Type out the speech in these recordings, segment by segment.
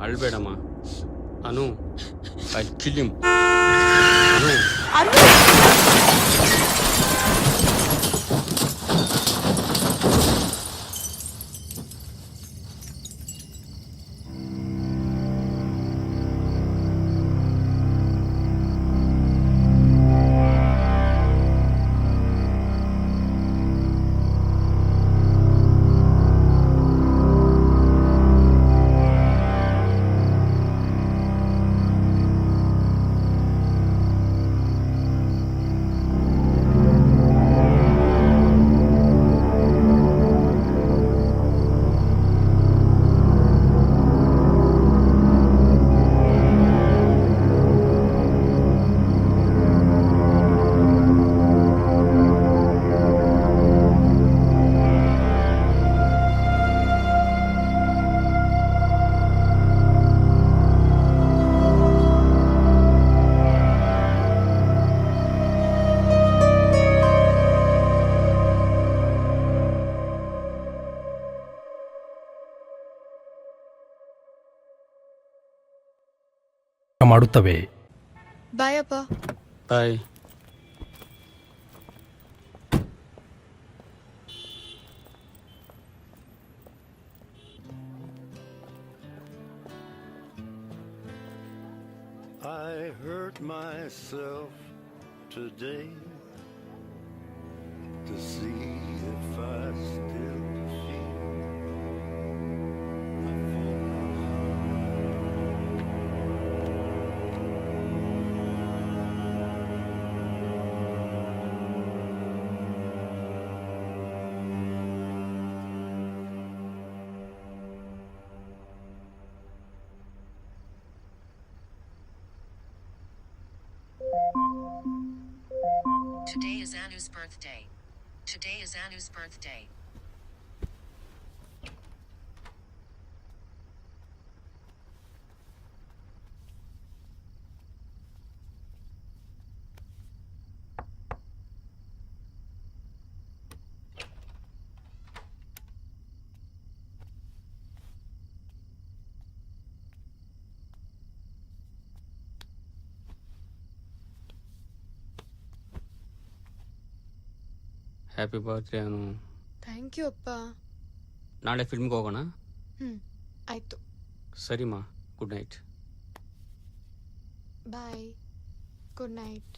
ಅಳ್ಬೇಡಮ್ಮ. Anu, I kill him. Anu, ಮಾಡುತ್ತವೆ. Bye ಅಪ್ಪ. Bye. I hurt myself today to see if I still feel my full. Today is Anu's birthday. Today is Anu's birthday. Happy birthday Anu. Thank you ಅಪ್ಪ. ನಾಳೆ ಫಿಲ್ಮ್ಗೆ ಹೋಗೋಣ. ಆಯ್ತು. ಸರಿಮಾ, good night. Bye. Good night.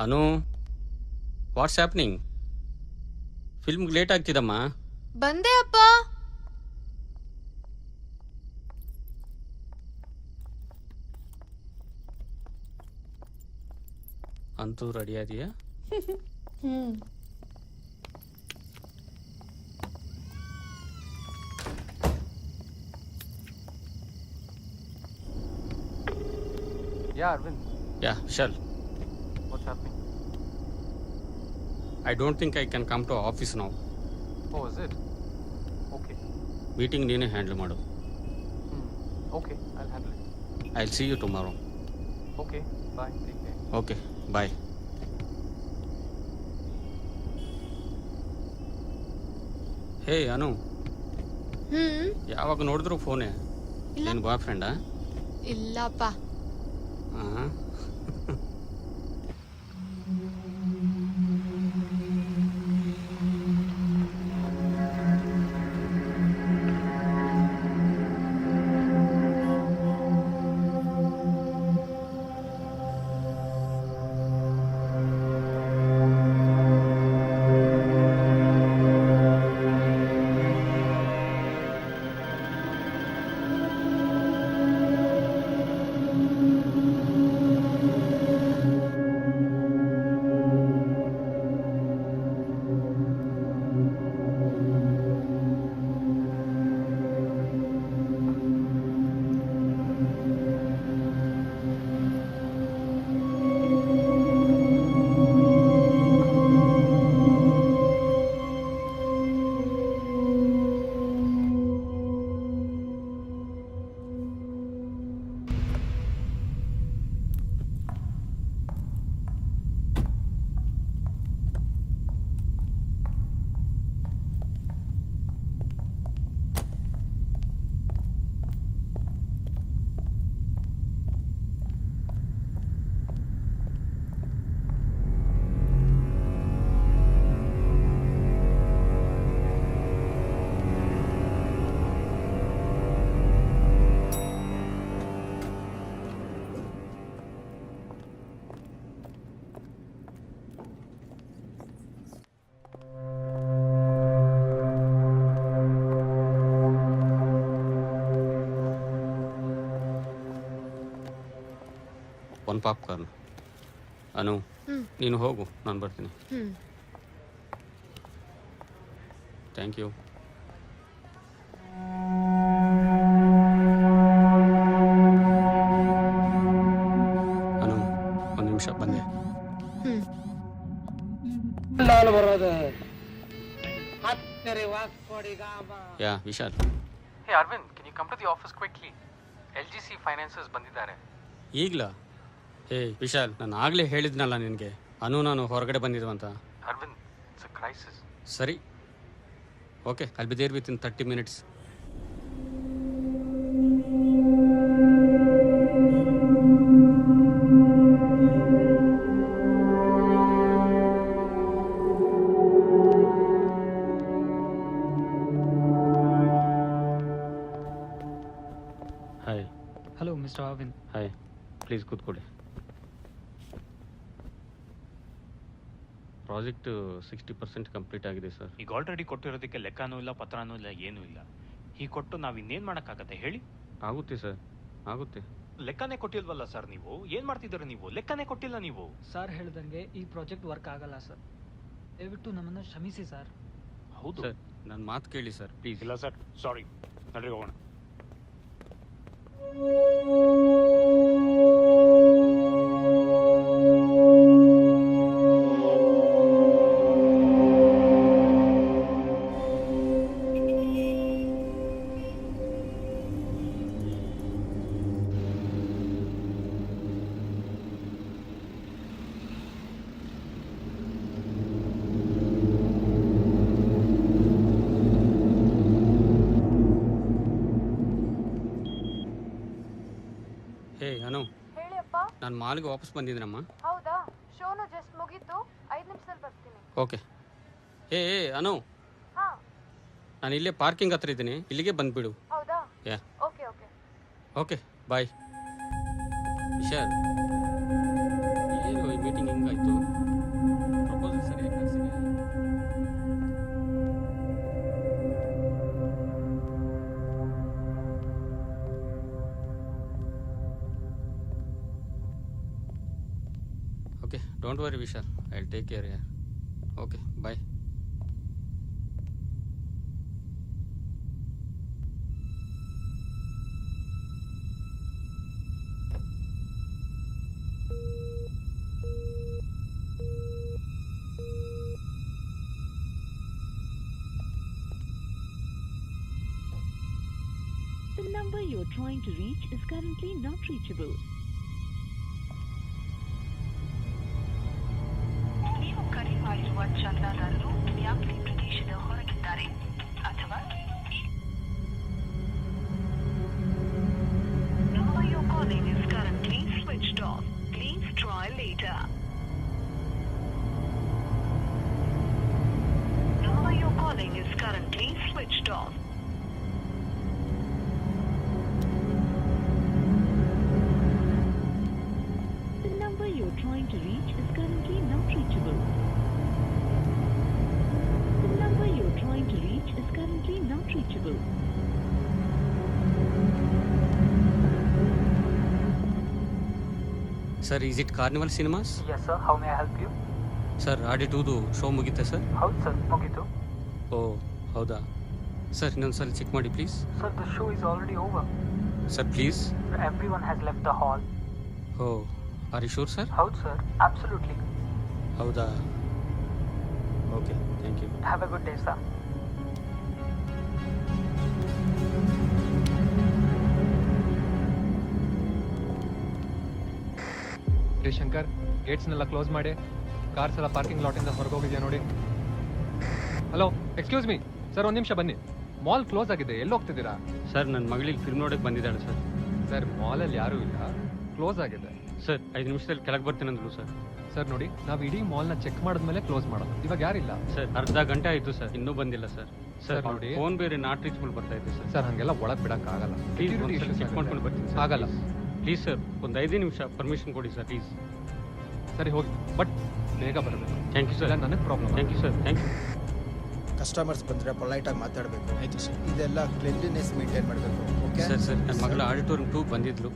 Anu, what's happening? ಫಿಲ್ಮ್ಗೆ late ಆಗ್ತಿದಮ್ಮ. ಬಂದೆ ಅಪ್ಪ. ಅಂತೂ ರೆಡಿ ಆದೀಯಾ? Yeah, Arvind. ಯಾ, ಶಲ್. What's happening? I don't think I can come to office now. Oh, is it? Okay. Meeting ನೀನೇ ಹ್ಯಾಂಡಲ್ ಮಾಡು. Okay, I'll handle it. I'll see you tomorrow. Okay, bye. Take care. Okay, bye. ಹೇ ಅನು, ಯಾವಾಗ ನೋಡಿದ್ರು ಫೋನೇ. ಏನು ಬಾಯ್ ಫ್ರೆಂಡಾ? ಇಲ್ಲಪ್ಪ. ಹಾಂ. ಒಂದು popcorn. ಅನು, ನೀನು ಹೋಗು, ನಾನು ಬರ್ತೀನಿ. Thank you. ಅನು, ಒಂದು ನಿಮಿಷ ಬಂದೆ. ಯಾ Vishal. Hey Arvind, can you come to the office quickly? LGC Finances ಬಂದಿದ್ದಾರೆ. ಈಗಲಾ? ಹೇ ವಿಶಾಲ್, ನಾನು ಆಗಲೇ ಹೇಳಿದ್ನಲ್ಲ ನಿನಗೆ, ಅನು ನಾನು ಹೊರಗಡೆ ಬಂದಿದ್ದು ಅಂತ. Arvind, it's a crisis. ಸರಿ, okay, I'll be there within 30 minutes. Hi. Hello mister Aravind. Hi, please ಕೂತ್ಕೊಳ್ಳಿ. ಪ್ರಾಜೆಕ್ಟ್ 60% ಕಂಪ್ಲೀಟ್ ಆಗಿದೆ ಸರ್. ಈಗ ಆಲ್ರೆಡಿ ಕೊಟ್ಟಿರೋದಕ್ಕೆ ಲೆಕ್ಕನೂ ಇಲ್ಲ, ಪತ್ರನೂ ಇಲ್ಲ, ಏನೂ ಇಲ್ಲ. ಹೀಗೆ ಕೊಟ್ಟು ನಾವು ಇನ್ನೇನು ಮಾಡೋಕ್ಕಾಗತ್ತೆ ಹೇಳಿ? ಆಗುತ್ತೆ ಸರ್, ಆಗುತ್ತೆ. ಲೆಕ್ಕನೇ ಕೊಟ್ಟಿಲ್ವಲ್ಲ ಸರ್ ನೀವು? ಏನು ಮಾಡ್ತಿದ್ದೀರ ನೀವು? ಲೆಕ್ಕನೇ ಕೊಟ್ಟಿಲ್ಲ ನೀವು. ಸರ್ ಹೇಳ್ದಂಗೆ ಈ ಪ್ರಾಜೆಕ್ಟ್ ವರ್ಕ್ ಆಗಲ್ಲ ಸರ್. ದಯವಿಟ್ಟು ನಮ್ಮನ್ನು ಕ್ಷಮಿಸಿ ಸರ್. ಹೌದು ಸರ್, ನನ್ನ ಮಾತು ಕೇಳಿ ಸರ್, ಪ್ಲೀಸ್. ಇಲ್ಲ ಸರ್, ಸಾರಿ, ನಡ್ರಿ ಹೋಗೋಣ. ಹೇ ಅನು, ಹೇಳಿಯಪ್ಪ. ನಾನು ಮಾಲ್ಗೆ ವಾಪಸ್ ಬಂದಿದ್ದೀನಮ್ಮ. ಹೌದಾ? ಶೋನು ಜಸ್ಟ್ ಮುಗೀತು, 5 ನಿಮಿಷದಲ್ಲಿ ಬರ್ತೀನಿ. ಓಕೆ. ಏ ಅನು, ಹಾ, ನಾನು ಇಲ್ಲೇ ಪಾರ್ಕಿಂಗ್ ಹತ್ರ ಇದ್ದೀನಿ, ಇಲ್ಲಿಗೆ ಬಂದುಬಿಡು. ಹೌದಾ? Yeah, okay okay. Okay, bye. Vishal, ಏನು ಈ ಮೀಟಿಂಗ್ ಹಿಂಗಾಯ್ತು? ಪ್ರಪೋಸಲ್ ಸರಿಯಾಗಿ ಕಳಿಸಿದ್ಯಾ? Okay, don't worry Vishal, I will take care. Yeah, okay, bye. The number you're trying to reach is currently not reachable. ನೀವು ಕರೆ ಮಾಡಿರುವ ಚಂದಾದಾರರು ವ್ಯಾಪ್ತಿ ಪ್ರದೇಶದ ಹೊರಗಿದ್ದಾರೆ ಅಥವಾ number you're calling is currently switched off. Please try later. Number you're calling is currently switched off. The number you're trying to reach is currently not reachable. The number you're trying to reach is currently not reachable. Sir, is it carnival cinemas? Yes sir, how may I help you? Sir, ಆಡಿ2ದು show ಮುಗೀತಾ sir? ಹೌದು sir, ಮುಗೀತು. Oh ಹೌದಾ sir, ಇನ್ನೊಂದ್ಸಲ check ಮಾಡಿ please. Sir, the show is already over. Sir please. Everyone has left the hall. Oh, are you sure sir? ಹೌದು sir, absolutely. ಹೌದಾ? Okay, thank you. Have a good day sir. ರೀ ಶಂಕರ್, ಗೇಟ್ಸ್ನೆಲ್ಲ close ಮಾಡಿ. Cars ಎಲ್ಲ parking ಲಾಟಿಂದ ಹೊರಗೋಗಿದೆಯಾ ನೋಡಿ. Hello, excuse me sir, ಒಂದು ನಿಮಿಷ ಬನ್ನಿ. ಮಾಲ್ ಕ್ಲೋಸ್ ಆಗಿದೆ, ಎಲ್ಲಿ ಹೋಗ್ತಿದ್ದೀರಾ? ಸರ್, ನನ್ನ ಮಗಳಿಗೆ ಫಿಲ್ಮ್ ನೋಡೋಕ್ಕೆ ಬಂದಿದ್ದಾಳೆ ಸರ್. ಸರ್, ಮಾಲಲ್ಲಿ ಯಾರೂ ಇಲ್ಲ, ಕ್ಲೋಸ್ ಆಗಿದೆ. ಸರ್, 5 ನಿಮಿಷದಲ್ಲಿ ಕೆಳಗೆ ಬರ್ತೀನಿ ಅಂದ್ರು ಸರ್. ಸರ್ ನೋಡಿ, ನಾವು ಇಡೀ ಮಾಲ್ನ ಚೆಕ್ ಮಾಡಿದ್ಮೇಲೆ ಕ್ಲೋಸ್ ಮಾಡೋದು. ಇವಾಗ ಯಾರಿಲ್ಲ ಸರ್. ಅರ್ಧ ಗಂಟೆ ಆಯಿತು ಸರ್, ಇನ್ನೂ ಬಂದಿಲ್ಲ ಸರ್. ಸರ್ ನೋಡಿ, ಫೋನ್ ಬೇರೆ ನಾಟ್ ರೀಚಬಲ್ ಬರ್ತಾ ಇದೆ ಸರ್. ಸರ್ ಹಾಗೆಲ್ಲ ಒಳಗೆ ಬಿಡೋಕ್ಕಾಗಲ್ಲ. ಪ್ಲೀಸ್ ಚೆಕ್ ಮಾಡ್ಕೊಂಡು ಬರ್ತೀನಿ ಸರ್. ಆಗಲ್ಲ. ಪ್ಲೀಸ್ ಸರ್, ಒಂದು 5 ನಿಮಿಷ ಪರ್ಮಿಷನ್ ಕೊಡಿ ಸರ್ ಪ್ಲೀಸ್. ಸರಿ ಹೋಗಿ, ಬಟ್ ಬೇಗ ಬರಬೇಕು. Thank you sir. ನನಗೆ problem. Thank you sir, thank you. Customers ಬಂದರೆ ಪೊಲೈಟಾಗಿ ಮಾತಾಡಬೇಕು. ಆಯಿತು ಸರ್. ಇದೆಲ್ಲ ಕ್ಲೆನ್ಲಿನೆಸ್ ಮೇಂಟೈನ್ ಮಾಡಬೇಕು. Okay sir. ನನ್ನ ಮಗಳ ಆಡಿಟೋರಿಯಂ 2 ಬಂದಿದ್ಲು,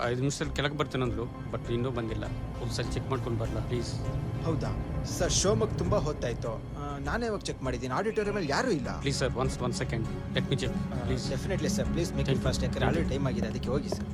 5 ನಿಮಿಷದಲ್ಲಿ ಕೆಳಗೆ ಬರ್ತೀನಂದ್ರು ಬಟ್ ಇನ್ನೂ ಬಂದಿಲ್ಲ ಒಂದ್ಸರಿ ಚೆಕ್ ಮಾಡ್ಕೊಂಡು ಬರಲ್ಲ ಪ್ಲೀಸ್. ಹೌದಾ ಸರ್, ಶೋಮಕ್ ತುಂಬಾ ಹೊತ್ತಾಯ್ತು. ನಾನೇ ಇವಾಗ ಚೆಕ್ ಮಾಡಿದ್ದೀನಿ, ಆಡಿಟೋರಿಯಮಲ್ಲಿ ಯಾರೂ ಇಲ್ಲ. Please sir, one second let me check please. Definitely sir, please make it fast, ಯಾಕಂದ್ರೆ ಆಲ್ರೆಡಿ ಟೈಮ್ ಆಗಿದೆ, ಅದಕ್ಕೆ ಹೋಗಿ ಸರ್.